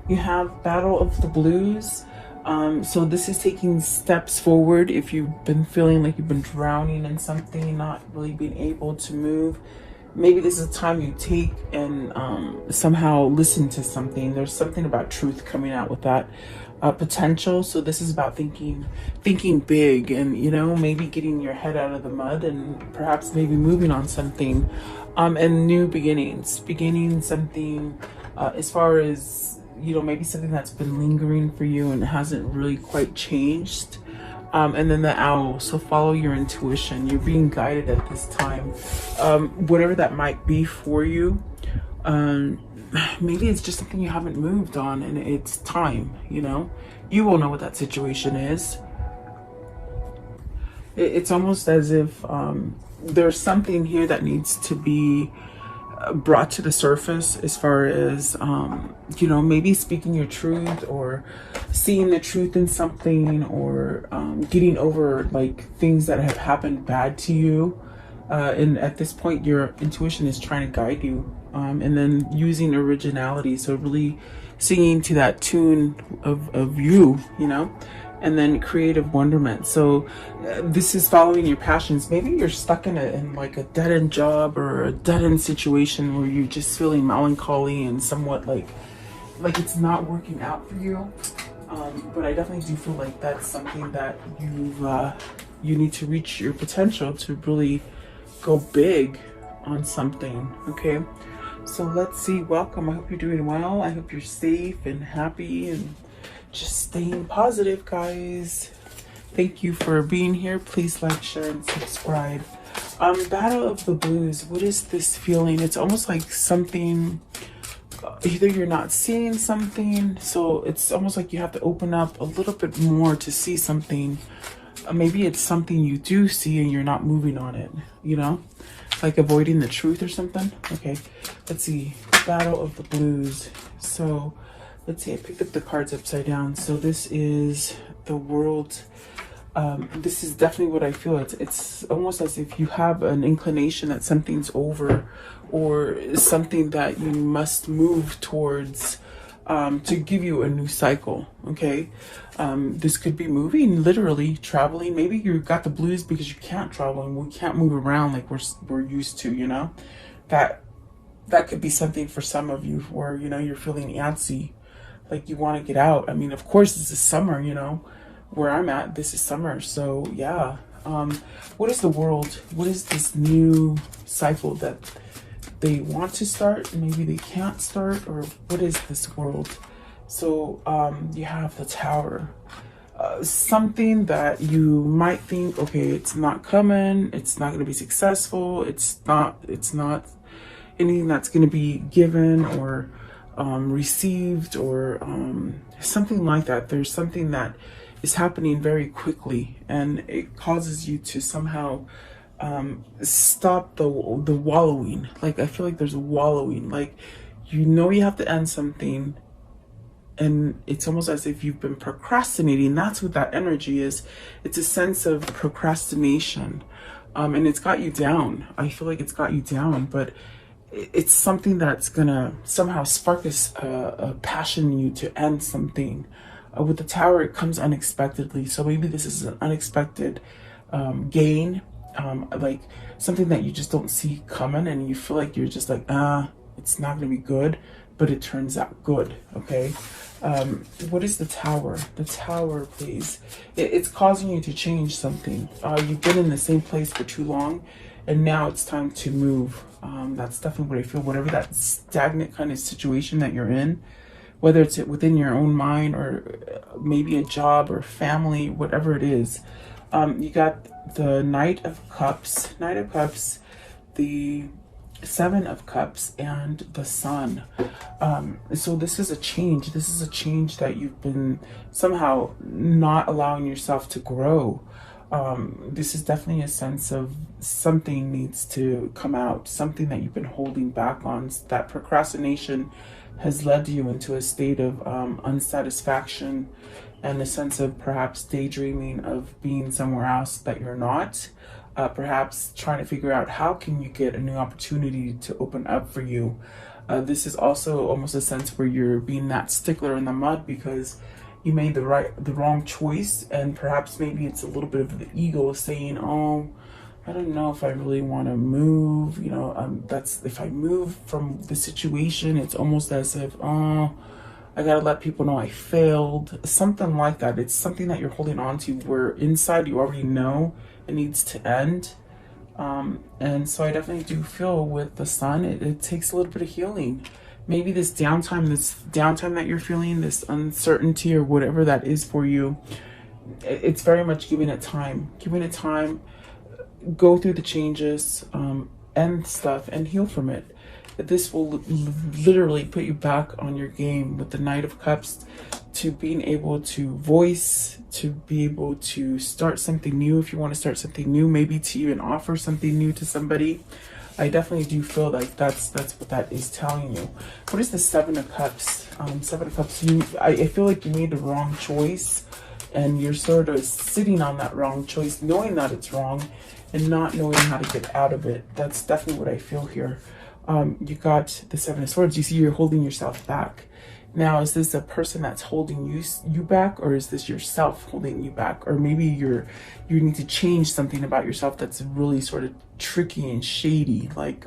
You have Battle of the Blues. So this is taking steps forward. If you've been feeling like you've been drowning in something, not really being able to move, maybe this is a time you take and somehow listen to something. There's something about truth coming out with that potential. So this is about thinking big, and maybe getting your head out of the mud, and perhaps maybe moving on something, and new beginning something, as far as maybe something that's been lingering for you and hasn't really quite changed. And then the owl. So follow your intuition. You're being guided at this time. Whatever that might be for you. Maybe it's just something you haven't moved on and it's time, You will know what that situation is. It's almost as if there's something here that needs to be brought to the surface, as far as maybe speaking your truth, or seeing the truth in something, or getting over like things that have happened bad to you, and at this point your intuition is trying to guide you, and then using originality, so really singing to that tune of you, and then creative wonderment. So this is following your passions. Maybe you're stuck in like a dead-end job or a dead-end situation where you're just feeling melancholy and somewhat like it's not working out for you. But I definitely do feel like that's something that you need to reach your potential to really go big on something. Okay, so let's see. Welcome. I hope you're doing well. I hope you're safe and happy and just staying positive, guys. Thank you for being here. Please like, share, and subscribe. Battle of the Blues. What is this feeling? It's almost like something, either you're not seeing something, so it's almost like you have to open up a little bit more to see something. Maybe it's something you do see and you're not moving on it, like avoiding the truth or something. Okay, let's see. Battle of the Blues. So let's see, I picked up the cards upside down. So this is the World. This is definitely what I feel. It's almost as if you have an inclination that something's over, or something that you must move towards, to give you a new cycle. Okay, this could be moving, literally traveling. Maybe you got the blues because you can't travel and we can't move around like we're used to. That could be something for some of you, where you're feeling antsy, like you want to get out. I mean, of course, this is summer, where I'm at, this is summer. So yeah, what is the World? What is this new cycle that they want to start? Maybe they can't start, or what is this World? So you have the Tower. Something that you might think, okay, it's not coming, it's not going to be successful, it's not anything that's going to be given or received, or something like that. There's something that is happening very quickly, and it causes you to somehow stop the wallowing. Like, I feel like there's a wallowing, like you have to end something, and it's almost as if you've been procrastinating. That's what that energy is. It's a sense of procrastination, and it's got you down. I feel like it's got you down, but it's something that's gonna somehow spark a passion in you to end something. With the Tower, it comes unexpectedly. So maybe this is an unexpected gain, like something that you just don't see coming, and you feel like you're just like, it's not gonna be good, but it turns out good. Okay, what is the Tower? The Tower, please. It's causing you to change something. You've been in the same place for too long, and now it's time to move. That's definitely what I feel. Whatever that stagnant kind of situation that you're in, whether it's within your own mind, or maybe a job or family, whatever it is. You got the Knight of Cups, the Seven of Cups, and the Sun. So this is a change. This is a change that you've been somehow not allowing yourself to grow. This is definitely a sense of something needs to come out, something that you've been holding back on. That procrastination has led you into a state of unsatisfaction, and a sense of perhaps daydreaming of being somewhere else that you're not. Perhaps trying to figure out how can you get a new opportunity to open up for you. This is also almost a sense where you're being that stickler in the mud because you made the wrong choice, and perhaps maybe it's a little bit of the ego saying, oh, I don't know if I really want to move, you know, that's, if I move from the situation, it's almost as if, oh, I gotta let people know I failed, something like that. It's something that you're holding on to where inside you already know it needs to end. And so I definitely do feel with the sun, it takes a little bit of healing. Maybe this downtime that you're feeling, this uncertainty or whatever that is for you, it's very much giving it time, go through the changes, and stuff, and heal from it. This will literally put you back on your game with the Knight of Cups, to being able to voice, to be able to start something new if you want to start something new, maybe to even offer something new to somebody. I definitely do feel like that's what that is telling you. What is the Seven of Cups? Seven of Cups, I feel like you made the wrong choice, and you're sort of sitting on that wrong choice, knowing that it's wrong and not knowing how to get out of it. That's definitely what I feel here. You got the Seven of Swords. You see you're holding yourself back. Now, is this a person that's holding you back, or is this yourself holding you back? Or maybe you need to change something about yourself that's really sort of tricky and shady, like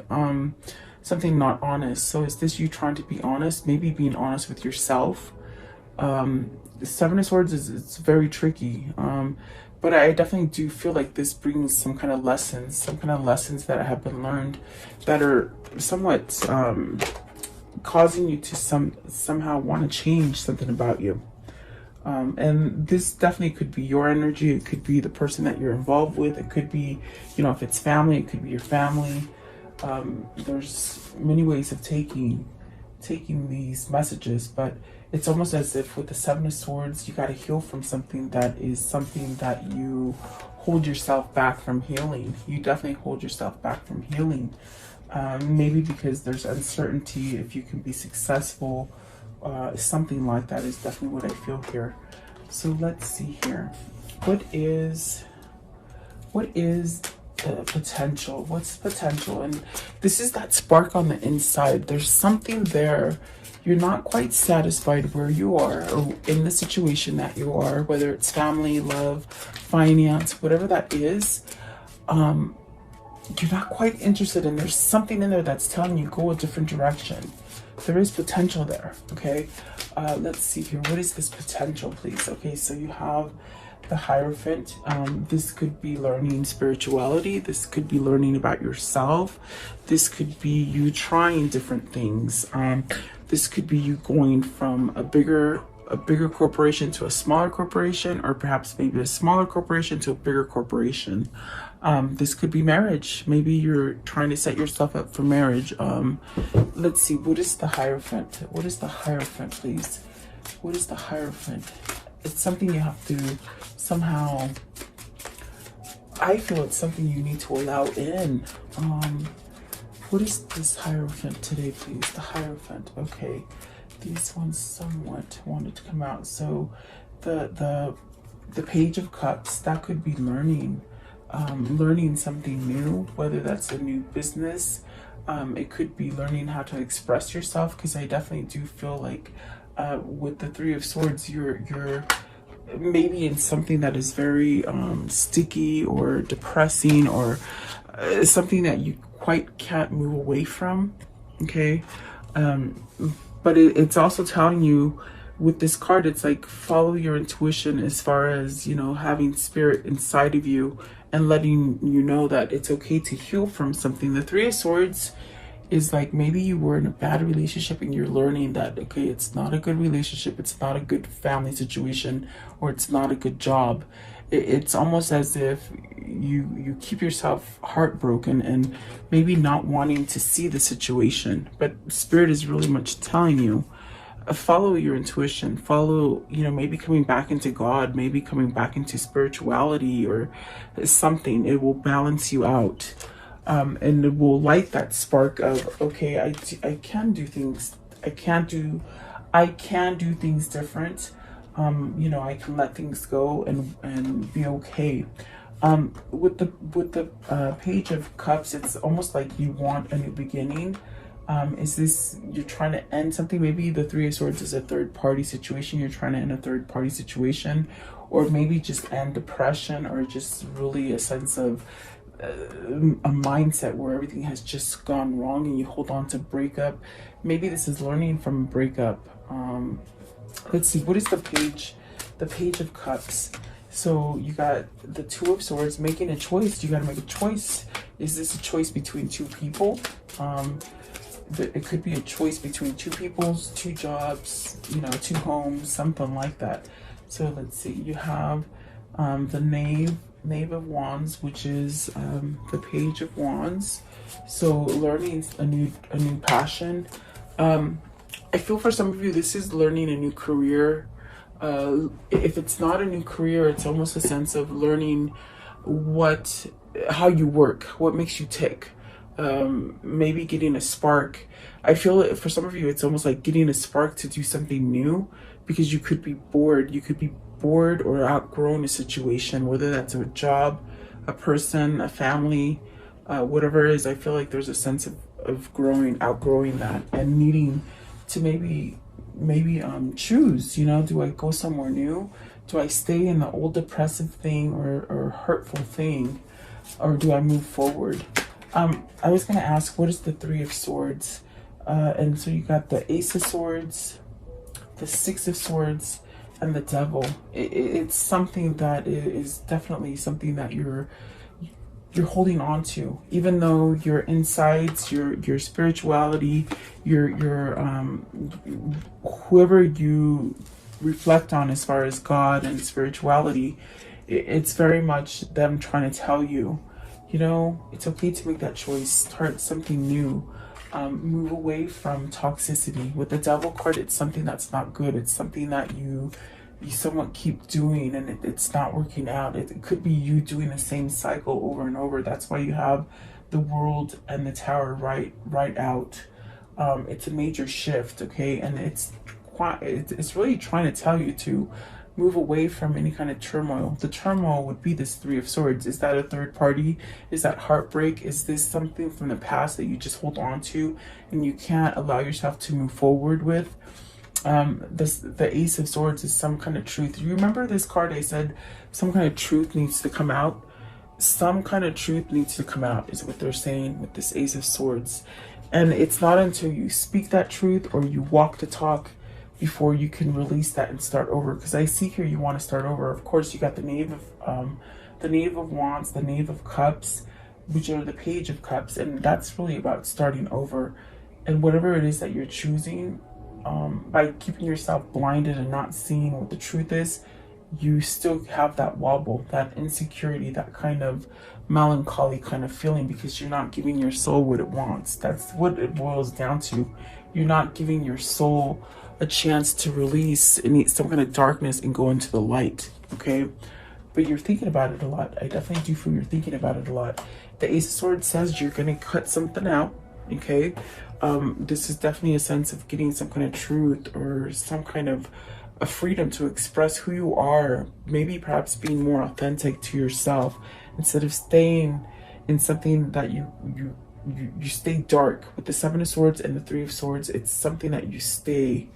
something not honest. So is this you trying to be honest? Maybe being honest with yourself. The Seven of Swords it's very tricky. But I definitely do feel like this brings some kind of lessons that have been learned that are somewhat causing you to somehow want to change something about you. And this definitely could be your energy. It could be the person that you're involved with. It could be, you know, if it's family, it could be your family. There's many ways of taking these messages, but it's almost as if with the Seven of Swords, you got to heal from something that you hold yourself back from healing. You definitely hold yourself back from healing. Maybe because there's uncertainty if you can be successful. Something like that is definitely what I feel here. So let's see here. What is the potential? What's the potential? And this is that spark on the inside. There's something there. You're not quite satisfied where you are or in the situation that you are, whether it's family, love, finance, whatever that is. You're not quite interested, and there's something in there that's telling you go a different direction. There is potential there. Okay, let's see here. What is this potential, please? Okay, so you have the Hierophant. This could be learning spirituality. This could be learning about yourself. This could be you trying different things. This could be you going from a bigger corporation to a smaller corporation, or perhaps maybe a smaller corporation to a bigger corporation. This could be marriage. Maybe you're trying to set yourself up for marriage. Let's see. What is the Hierophant? What is the Hierophant, please? What is the Hierophant? It's something you have to somehow, I feel it's something you need to allow in. What is this Hierophant today, please? The Hierophant. Okay. These ones somewhat wanted to come out. So the Page of Cups, that could be learning something new, whether that's a new business. It could be learning how to express yourself, because I definitely do feel like with the Three of Swords, you're maybe in something that is very sticky or depressing, or something that you quite can't move away from. Okay, but it's also telling you with this card, it's like follow your intuition as far as, you know, having spirit inside of you and letting you know that it's okay to heal from something. The Three of Swords is like maybe you were in a bad relationship and you're learning that, okay, it's not a good relationship, it's not a good family situation, or it's not a good job. It's almost as if you keep yourself heartbroken and maybe not wanting to see the situation, but Spirit is really much telling you, follow your intuition, follow, you know, maybe coming back into God, maybe coming back into spirituality or something. It will balance you out. And it will light that spark of, okay, I can do things. I can do things different. You know, I can let things go and be okay. With the Page of Cups, it's almost like you want a new beginning. Is this, you're trying to end something? Maybe the Three of Swords is a third party situation. You're trying to end a third party situation, or maybe just end depression, or just really a sense of a mindset where everything has just gone wrong and you hold on to breakup. Maybe this is learning from breakup. Let's see, what is the page? The Page of Cups. So you got the Two of Swords, making a choice. You got to make a choice. Is this a choice between two people? It could be a choice between two people's, two jobs, you know, two homes, something like that. So let's see, you have the Knave of Wands, which is the Page of Wands. So learning a new passion. I feel for some of you, this is learning a new career. If it's not a new career, it's almost a sense of learning how you work, what makes you tick. Maybe getting a spark. I feel for some of you, it's almost like getting a spark to do something new, because you could be bored. You could be bored or outgrown a situation, whether that's a job, a person, a family, whatever it is. I feel like there's a sense of outgrowing that, and needing to maybe choose, you know, do I go somewhere new? Do I stay in the old depressive thing or hurtful thing, or do I move forward? I was going to ask, what is the Three of Swords? And so you got the Ace of Swords, the Six of Swords, and the Devil. It's something that is definitely something that you're holding on to, even though your insights, your spirituality, your whoever you reflect on as far as God and spirituality, it's very much them trying to tell you, you know, it's okay to make that choice, start something new, move away from toxicity. With the Devil card, it's something that's not good. It's something that you somewhat keep doing, and it's not working out. It could be you doing the same cycle over and over. That's why you have the World and the Tower right out. It's a major shift, okay? And it's really trying to tell you to move away from any kind of turmoil. The turmoil would be this Three of Swords. Is that a third party? Is that heartbreak? Is this something from the past that you just hold on to and you can't allow yourself to move forward with? The Ace of Swords is some kind of truth. You remember this card? I said some kind of truth needs to come out. Some kind of truth needs to come out is what they're saying with this Ace of Swords. And it's not until you speak that truth or you walk the talk before you can release that and start over. Because I see here you want to start over. Of course, you got the Knave of Wands, the Knave of Cups, which are the Page of Cups, and that's really about starting over. And whatever it is that you're choosing, by keeping yourself blinded and not seeing what the truth is, you still have that wobble, that insecurity, that kind of melancholy kind of feeling, because you're not giving your soul what it wants. That's what it boils down to. You're not giving your soul a chance to release some kind of darkness and go into the light, okay? But you're thinking about it a lot. I definitely do feel you're thinking about it a lot. The Ace of Swords says you're going to cut something out, okay? This is definitely a sense of getting some kind of truth or some kind of a freedom to express who you are, maybe perhaps being more authentic to yourself instead of staying in something that you stay dark. With the Seven of Swords and the Three of Swords, it's something that you stay,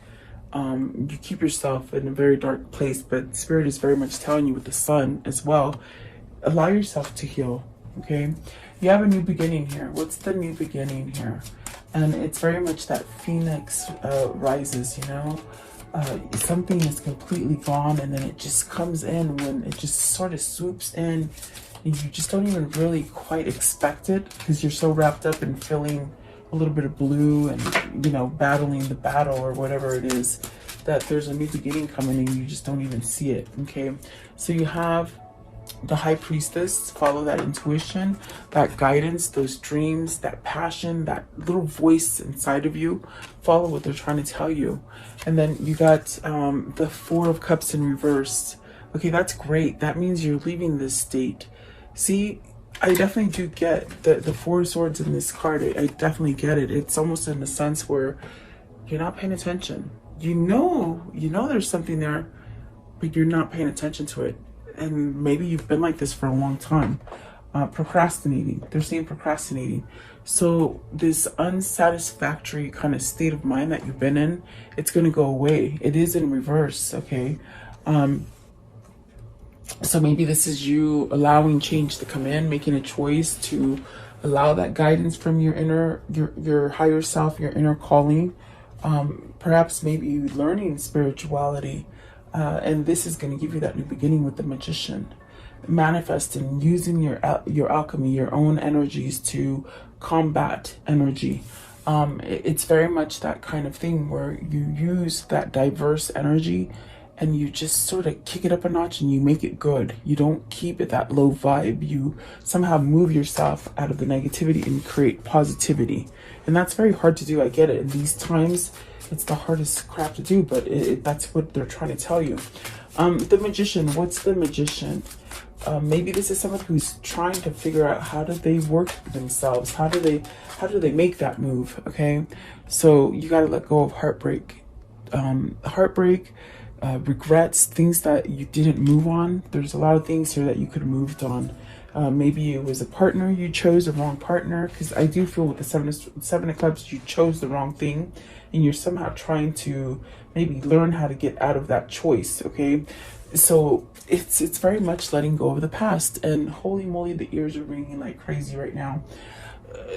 you keep yourself in a very dark place, but Spirit is very much telling you with the Sun as well, allow yourself to heal, okay? You have a new beginning here. What's the new beginning here? And it's very much that Phoenix rises, you know? Something is completely gone and then it just comes in when it just sort of swoops in and you just don't even really quite expect it because you're so wrapped up in feeling a little bit of blue and, you know, battling the battle or whatever it is, that there's a new beginning coming and you just don't even see it, okay? So you have the High Priestess, follow that intuition, that guidance, those dreams, that passion, that little voice inside of you, follow what they're trying to tell you. And then you got the Four of Cups in reverse. Okay, that's great. That means you're leaving this state. See, I definitely do get the Four of Swords in this card. I definitely get it. It's almost in the sense where you're not paying attention. You know there's something there, but you're not paying attention to it. And maybe you've been like this for a long time. procrastinating. They're saying procrastinating. So this unsatisfactory kind of state of mind that you've been in, it's going to go away. It is in reverse, okay? So maybe this is you allowing change to come in, making a choice to allow that guidance from your inner, your higher self, your inner calling. Perhaps maybe learning spirituality. And this is going to give you that new beginning with the Magician. Manifesting, using your alchemy, your own energies to combat energy. It's very much that kind of thing where you use that diverse energy and you just sort of kick it up a notch and you make it good. You don't keep it that low vibe. You somehow move yourself out of the negativity and create positivity. And that's very hard to do. I get it. In these times, it's the hardest crap to do, but that's what they're trying to tell you. The Magician, what's the Magician? Maybe this is someone who's trying to figure out how do they work themselves? How do they make that move? Okay. So you got to let go of heartbreak, regrets, things that you didn't move on. There's a lot of things here that you could have moved on. Maybe it was a partner, you chose the wrong partner, because I do feel with the seven of clubs, you chose the wrong thing and you're somehow trying to maybe learn how to get out of that choice. Okay. So it's very much letting go of the past, and holy moly, the ears are ringing like crazy right now.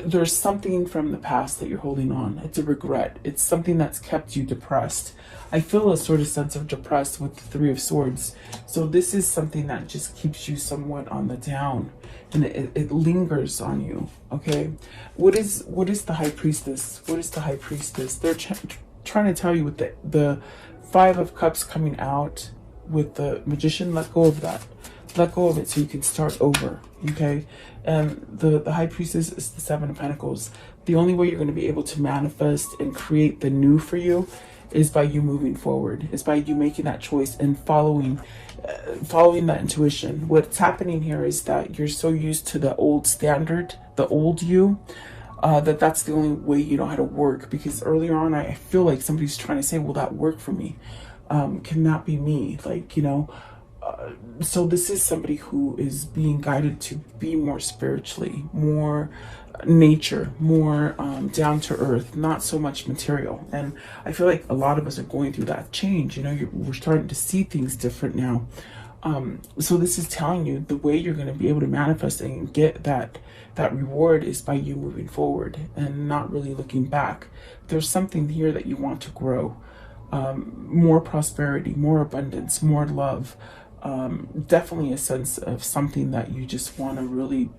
There's something from the past that you're holding on. It's a regret. It's something that's kept you depressed. I feel a sort of sense of depressed with the Three of Swords. So this is something that just keeps you somewhat on the down, and it lingers on you. Okay. What is the High Priestess? What is the High Priestess? They're trying to tell you with the Five of Cups coming out with the Magician. Let go of that. Let go of it so you can start over. Okay. And the High Priestess is the Seven of Pentacles. The only way you're going to be able to manifest and create the new for you is by you moving forward. Is by you making that choice and following that intuition. What's happening here is that you're so used to the old standard, the old you, that's the only way you know how to work. Because earlier on, I feel like somebody's trying to say, will that work for me? Can that be me? Like, you know, so this is somebody who is being guided to be more spiritually, more nature, more down to earth, not so much material. And I feel like a lot of us are going through that change. You know, we're starting to see things different now. So this is telling you the way you're going to be able to manifest and get that reward is by you moving forward and not really looking back. There's something here that you want to grow. More prosperity, more abundance, more love. Definitely a sense of something that you just want to really,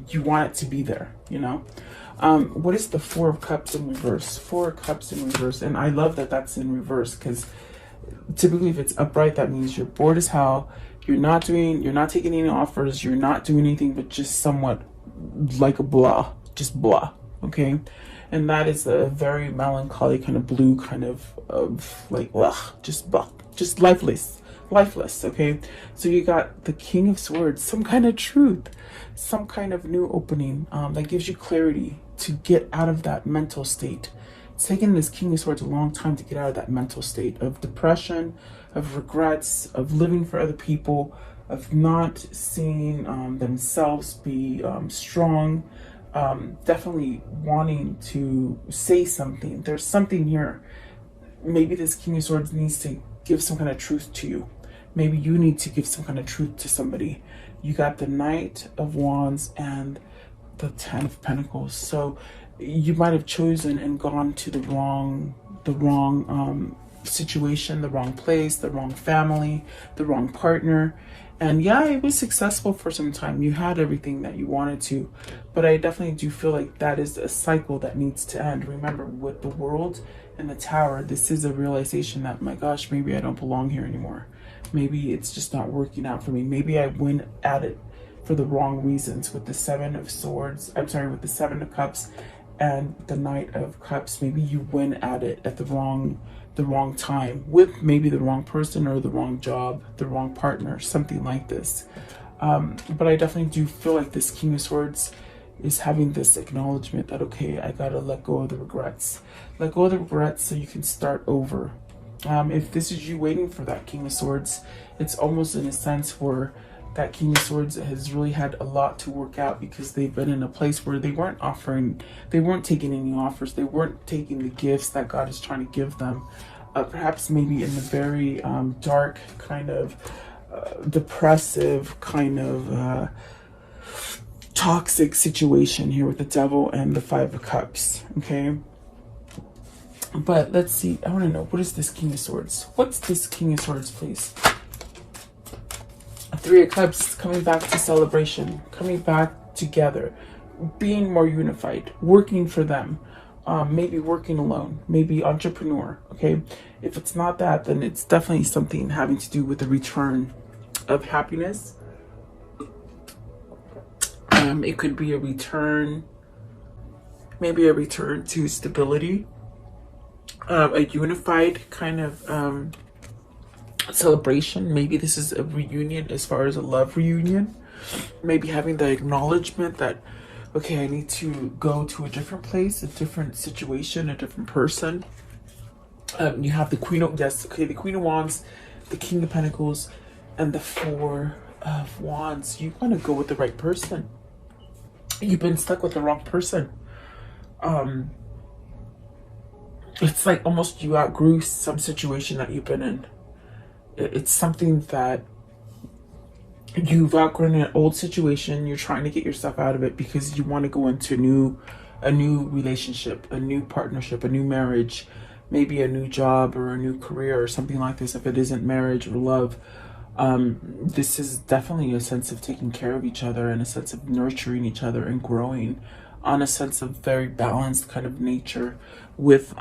you want it to be there, you know. What is the Four of Cups in reverse? Four of Cups in reverse. And I love that that's in reverse, because typically if it's upright, that means you're bored as hell. You're not taking any offers. You're not doing anything but just somewhat like a blah, just blah. Okay. And that is a very melancholy kind of blue kind of like, ugh, just lifeless. Okay. So you got the King of Swords, some kind of truth, some kind of new opening that gives you clarity to get out of that mental state. It's taken this King of Swords a long time to get out of that mental state of depression, of regrets, of living for other people, of not seeing themselves be strong. Definitely wanting to say something. There's something here. Maybe this King of Swords needs to give some kind of truth to you. Maybe you need to give some kind of truth to somebody. You got the Knight of Wands and the Ten of Pentacles. So you might have chosen and gone to the wrong situation, the wrong place, the wrong family, the wrong partner. And yeah, it was successful for some time. You had everything that you wanted to, but I definitely do feel like that is a cycle that needs to end. Remember, with the World and the Tower, this is a realization that, my gosh, maybe I don't belong here anymore. Maybe it's just not working out for me. Maybe I went at it for the wrong reasons with the Seven of Swords. I'm sorry, with the Seven of Cups and the Knight of Cups. Maybe you went at it at the wrong time with maybe the wrong person or the wrong job, the wrong partner, something like this. But I definitely do feel like this King of Swords is having this acknowledgement that, okay, I gotta let go of the regrets. Let go of the regrets so you can start over. If this is you waiting for that King of Swords, it's almost in a sense where that King of Swords has really had a lot to work out, because they've been in a place where they weren't taking any offers, they weren't taking the gifts that God is trying to give them. Perhaps maybe in a very dark, kind of depressive, kind of toxic situation here with the Devil and the Five of Cups, okay? But let's see, I want to know, what is this King of Swords? What's this King of Swords, please? Three of Cups, coming back to celebration, coming back together, being more unified, working for them, maybe working alone, maybe entrepreneur, okay? If it's not that, then it's definitely something having to do with the return of happiness. It could be a return, maybe a return to stability, a unified kind of celebration. Maybe this is a reunion as far as a love reunion. Maybe having the acknowledgement that, okay, I need to go to a different place, a different situation, a different person. You have the Queen of, yes, okay, the Queen of Wands, the King of Pentacles, and the Four of Wands. You want to go with the right person. You've been stuck with the wrong person. It's like almost you outgrew some situation that you've been in. It's something that you've outgrown, an old situation. You're trying to get yourself out of it because you want to go into a new relationship, a new partnership, a new marriage, maybe a new job or a new career or something like this. If it isn't marriage or love, this is definitely a sense of taking care of each other and a sense of nurturing each other and growing on a sense of very balanced kind of nature with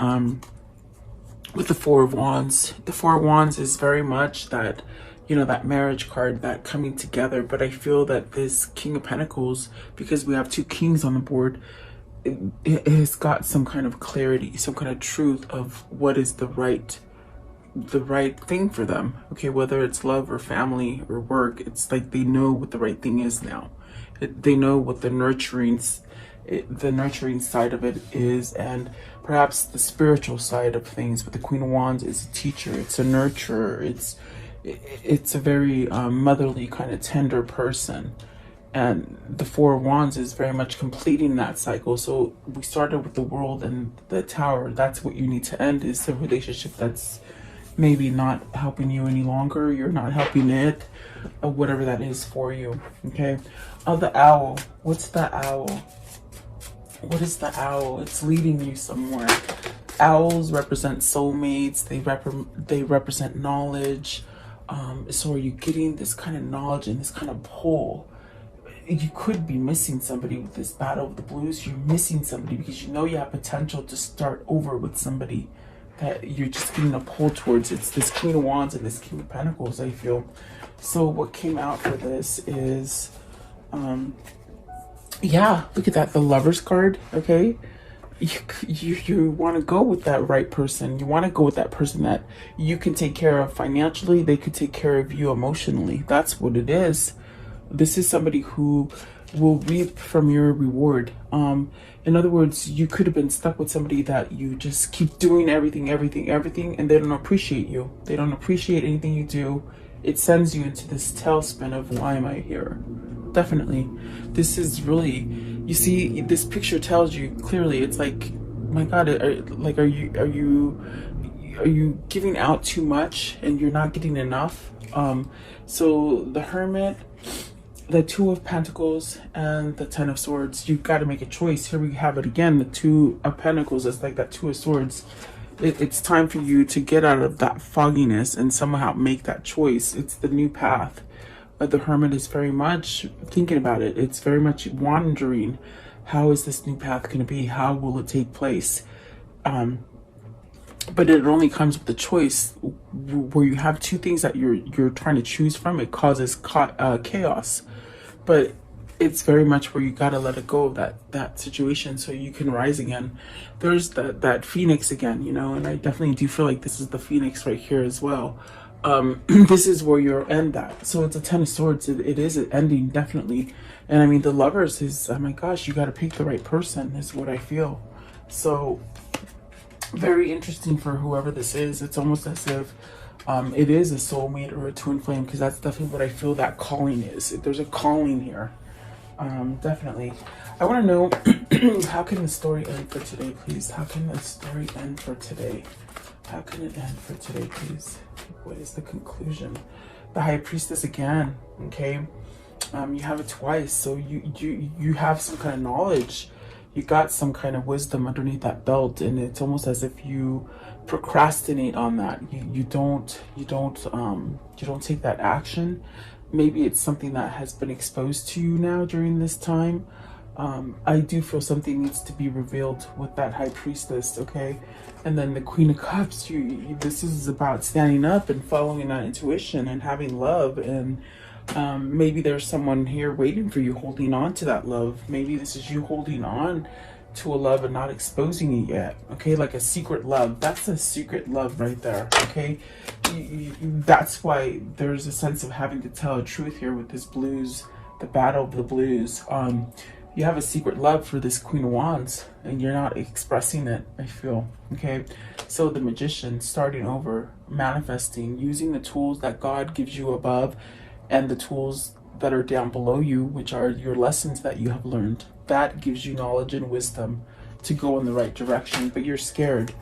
the Four of Wands. The Four of Wands is very much that, you know, that marriage card, that coming together. But I feel that this King of Pentacles, because we have two kings on the board, it has got some kind of clarity, some kind of truth of what is the right thing for them. Okay, whether it's love or family or work, it's like they know what the right thing is now. They know what the nurturing side of it is, and perhaps the spiritual side of things. But the Queen of Wands is a teacher, it's a nurturer, it's a very motherly kind of tender person. And the Four of Wands is very much completing that cycle. So we started with the World and the Tower. That's what you need to end, is the relationship that's maybe not helping you any longer. You're not helping it, or whatever that is for you. Okay. The Owl. What's the Owl? What is the Owl? It's leading you somewhere. Owls represent soulmates. They represent knowledge. So are you getting this kind of knowledge and this kind of pull? You could be missing somebody with this Battle of the Blues. You're missing somebody because you know you have potential to start over with somebody that you're just getting a pull towards. It's this Queen of Wands and this King of Pentacles, I feel. So what came out for this is, yeah, look at that, the Lovers card, okay? You want to go with that right person. You want to go with that person that you can take care of financially. They could take care of you emotionally. That's what it is. This is somebody who will reap from your reward. In other words, you could have been stuck with somebody that you just keep doing everything, and they don't appreciate you. They don't appreciate anything you do. It sends you into this tailspin of, why am I here? Definitely. This is really, you see, this picture tells you clearly, it's like, my God, are you giving out too much and you're not getting enough? So the Hermit, the Two of Pentacles, and the Ten of Swords, you've got to make a choice. Here we have it again, the Two of Pentacles. It's like that Two of Swords. It's time for you to get out of that fogginess and somehow make that choice. It's the new path. The Hermit is very much thinking about it. It's very much wondering, how is this new path going to be? How will it take place? But it only comes with the choice where you have two things that you're trying to choose from. It causes chaos, but it's very much where you got to let it go of that situation so you can rise again. There's that Phoenix again, you know, and I definitely do feel like this is the Phoenix right here as well. This is where you'll end that. So it's a Ten of Swords. It is an ending, definitely. And I mean, the Lovers is, oh my gosh, you got to pick the right person is what I feel. So very interesting for whoever this is. It's almost as if It is a soulmate or a twin flame, because that's definitely what I feel that calling is. There's a calling here. Definitely. I want to know, how can the story end for today, please? How can the story end for today? How can it end for today, please? What is the conclusion? The High Priestess again, okay? You have it twice, so you have some kind of knowledge. You got some kind of wisdom underneath that belt, and it's almost as if you procrastinate on that. You don't take that action. Maybe it's something that has been exposed to you now during this time. I do feel something needs to be revealed with that High Priestess, okay? And then the Queen of Cups, this is about standing up and following that intuition and having love. And maybe there's someone here waiting for you, holding on to that love. Maybe this is you holding on to a love and not exposing it yet, okay? Like a secret love. That's a secret love right there, okay? That's why there's a sense of having to tell a truth here with this blues, the battle of the blues. You have a secret love for this Queen of Wands, and you're not expressing it, I feel, okay? So the Magician, starting over, manifesting, using the tools that God gives you above and the tools that are down below you, which are your lessons that you have learned. That gives you knowledge and wisdom to go in the right direction, but you're scared.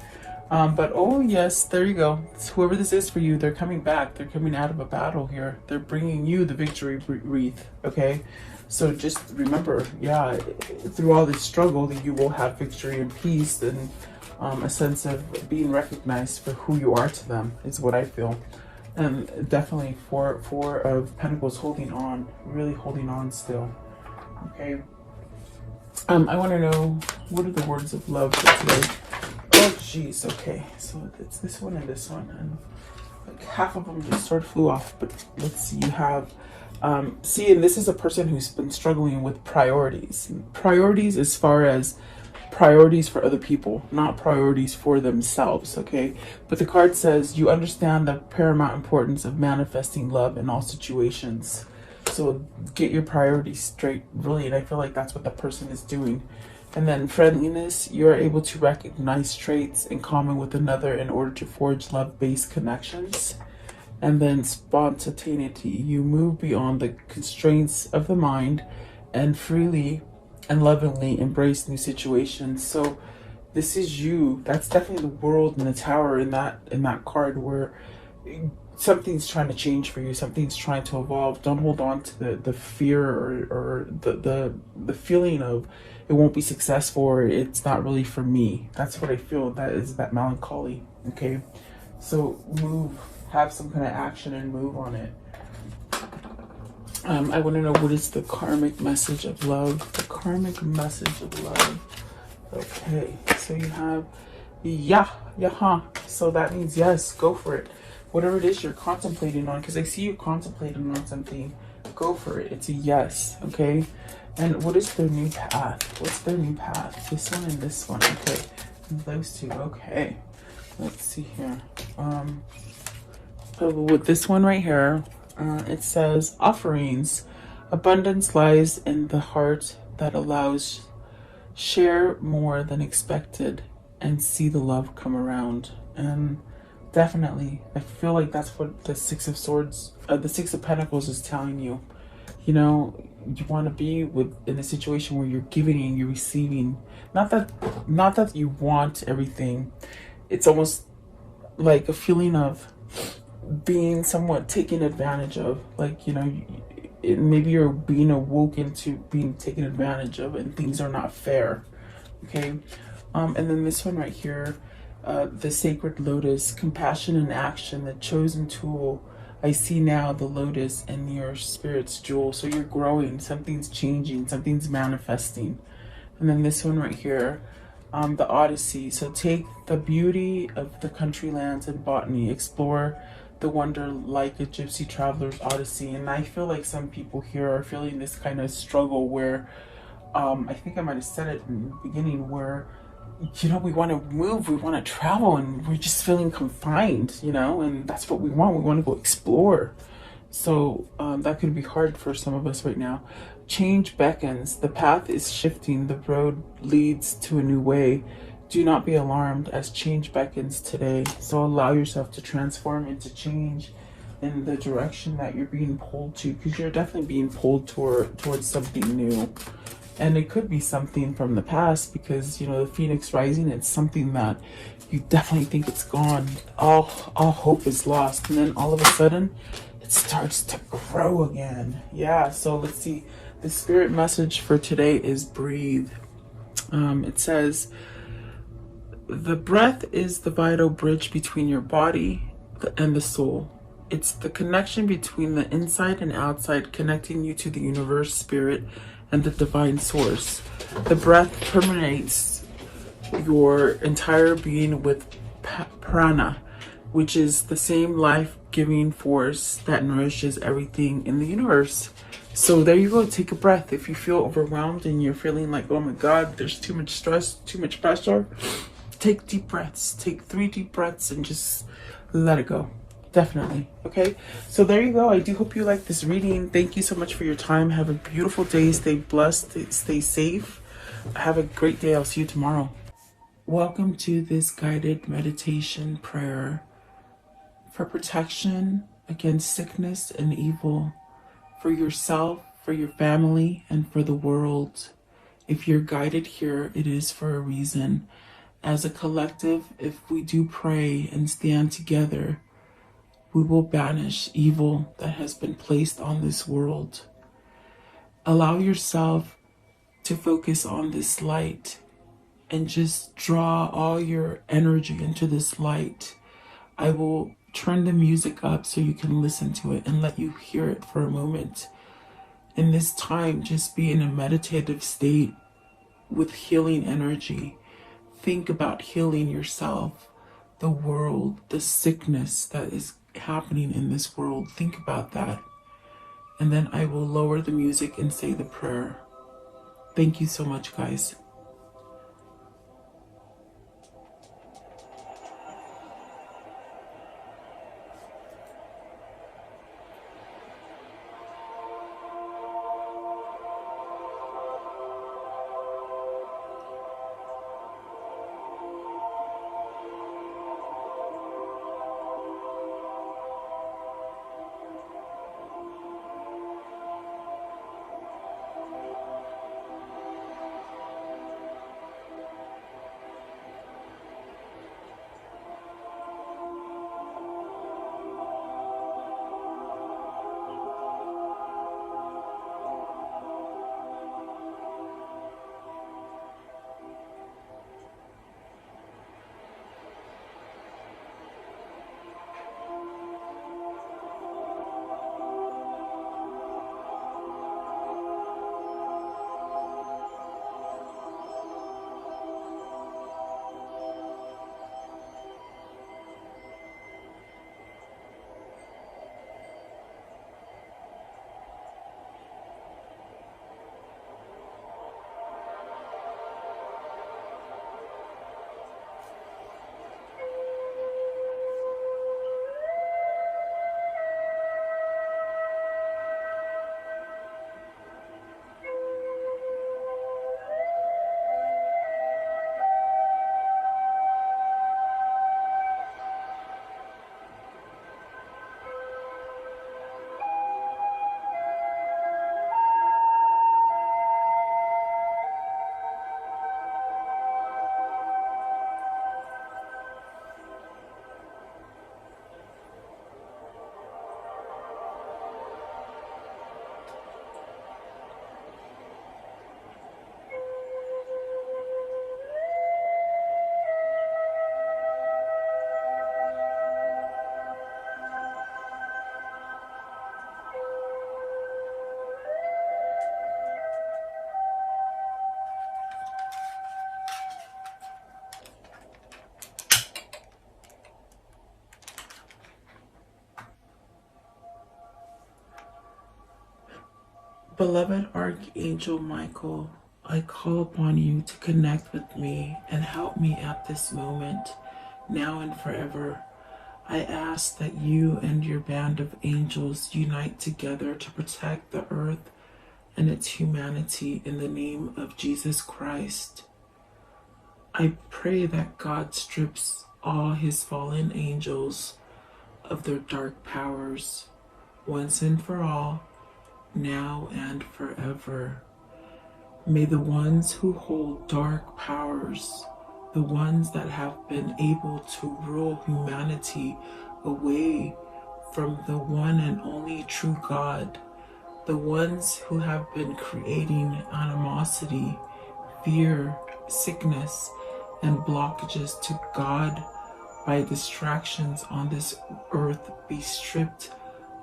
But oh yes, there you go. Whoever this is for you, they're coming back. They're coming out of a battle here. They're bringing you the victory wreath, okay? So just remember, yeah, through all this struggle, that you will have victory and peace, and a sense of being recognized for who you are to them is what I feel. And definitely four of Pentacles, holding on, really holding on still, okay? I want to know, what are the words of love for today? Oh geez, okay, so it's this one and this one, and like half of them just sort of flew off. But let's see, you have see, and this is a person who's been struggling with priorities as far as priorities for other people, not priorities for themselves, okay? But the card says you understand the paramount importance of manifesting love in all situations. So get your priorities straight, really, and I feel like that's what the person is doing. And then friendliness, you're able to recognize traits in common with another in order to forge love-based connections. And then spontaneity, you move beyond the constraints of the mind and freely and lovingly embrace new situations. So this is you. That's definitely the World and the Tower in that card, where something's trying to change for you, something's trying to evolve. Don't hold on to the fear or the feeling of it won't be successful, or it's not really for me. That's what I feel. That is that melancholy, okay? So move, have some kind of action and move on it. I want to know, what is the karmic message of love? The karmic message of love. Okay, so you have so that means yes, go for it. Whatever it is you're contemplating on, because I see you contemplating on something, go for it. It's a yes, okay? And what is their new path? What's their new path? This one and this one, okay. And those two, okay. Let's see here. With this one right here, it says offerings. Abundance lies in the heart that allows share more than expected and see the love come around. And definitely, I feel like that's what the Six of Swords, the Six of Pentacles is telling you. You know, you want to be in a situation where you're giving and you're receiving. Not that you want everything. It's almost like a feeling of being somewhat taken advantage of. Like, you know, maybe you're being awoken to being taken advantage of, and things are not fair. Okay, and then this one right here. The sacred lotus, compassion and action, the chosen tool. I see now the lotus and your spirit's jewel. So you're growing, something's changing, something's manifesting. And then this one right here, the Odyssey. So take the beauty of the country lands and botany, explore the wonder like a gypsy traveler's odyssey. And I feel like some people here are feeling this kind of struggle where, I think I might have said it in the beginning, where, you know, we want to move, we want to travel, and we're just feeling confined, you know, and that's what we want. We want to go explore. So that could be hard for some of us right now. Change beckons. The path is shifting. The road leads to a new way. Do not be alarmed as change beckons today. So allow yourself to transform into change in the direction that you're being pulled to, because you're definitely being pulled towards something new. And it could be something from the past, because, you know, the Phoenix rising, it's something that you definitely think it's gone. All hope is lost. And then all of a sudden, it starts to grow again. Yeah, so let's see. The spirit message for today is breathe. It says, the breath is the vital bridge between your body and the soul. It's the connection between the inside and outside, connecting you to the universe, spirit, and the divine source. The breath permeates your entire being with prana, which is the same life-giving force that nourishes everything in the universe. So there you go, take a breath. If you feel overwhelmed and you're feeling like, oh my God, there's too much stress, too much pressure, take deep breaths. Take 3 deep breaths and just let it go. Definitely. Okay, so there you go. I do hope you like this reading. Thank you so much for your time. Have a beautiful day. Stay blessed. Stay safe. Have a great day. I'll see you tomorrow. Welcome to this guided meditation prayer for protection against sickness and evil, for yourself, for your family, and for the world. If you're guided here, it is for a reason. As a collective, if we do pray and stand together, we will banish evil that has been placed on this world. Allow yourself to focus on this light and just draw all your energy into this light. I will turn the music up so you can listen to it and let you hear it for a moment. In this time, just be in a meditative state with healing energy. Think about healing yourself, the world, the sickness that is happening in this world. Think about that. And then I will lower the music and say the prayer. Thank you so much, guys. Beloved Archangel Michael, I call upon you to connect with me and help me at this moment, now and forever. I ask that you and your band of angels unite together to protect the earth and its humanity in the name of Jesus Christ. I pray that God strips all his fallen angels of their dark powers once and for all, now and forever. May the ones who hold dark powers, the ones that have been able to rule humanity away from the one and only true God, the ones who have been creating animosity, fear, sickness, and blockages to God by distractions on this earth be stripped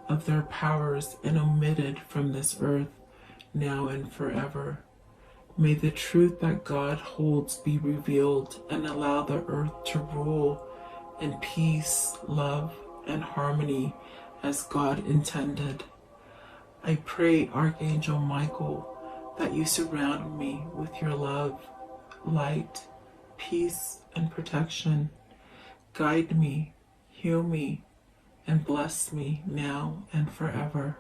of their powers and omitted from this earth now and forever. May the truth that God holds be revealed and allow the earth to rule in peace, love, and harmony as God intended. I pray, Archangel Michael, that you surround me with your love, light, peace, and protection. Guide me, heal me, and bless me now and forever.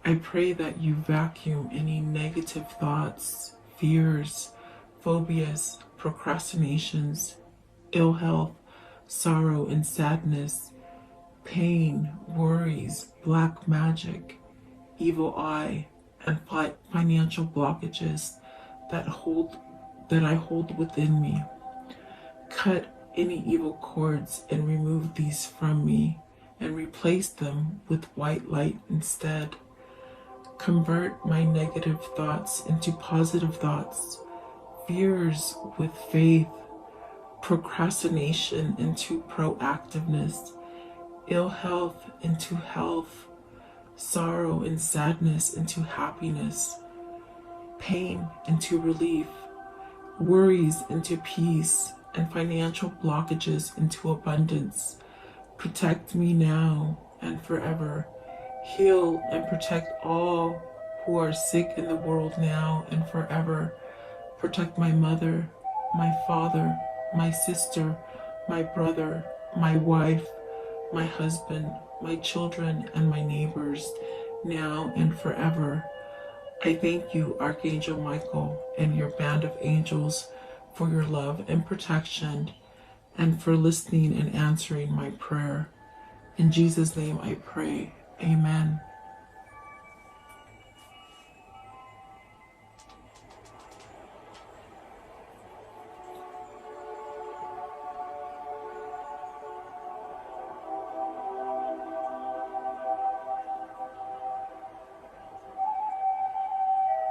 I pray that you vacuum any negative thoughts, fears, phobias, procrastinations, ill health, sorrow and sadness, pain, worries, black magic, evil eye, and financial blockages that I hold within me. Cut any evil cords and remove these from me and replace them with white light instead. Convert my negative thoughts into positive thoughts, fears with faith, procrastination into proactiveness, ill health into health, sorrow and sadness into happiness, pain into relief, worries into peace, and financial blockages into abundance. Protect me now and forever. Heal and protect all who are sick in the world now and forever. Protect my mother, my father, my sister, my brother, my wife, my husband, my children, and my neighbors now and forever. I thank you, Archangel Michael, and your band of angels for your love and protection and for listening and answering my prayer. In Jesus' name I pray. Amen.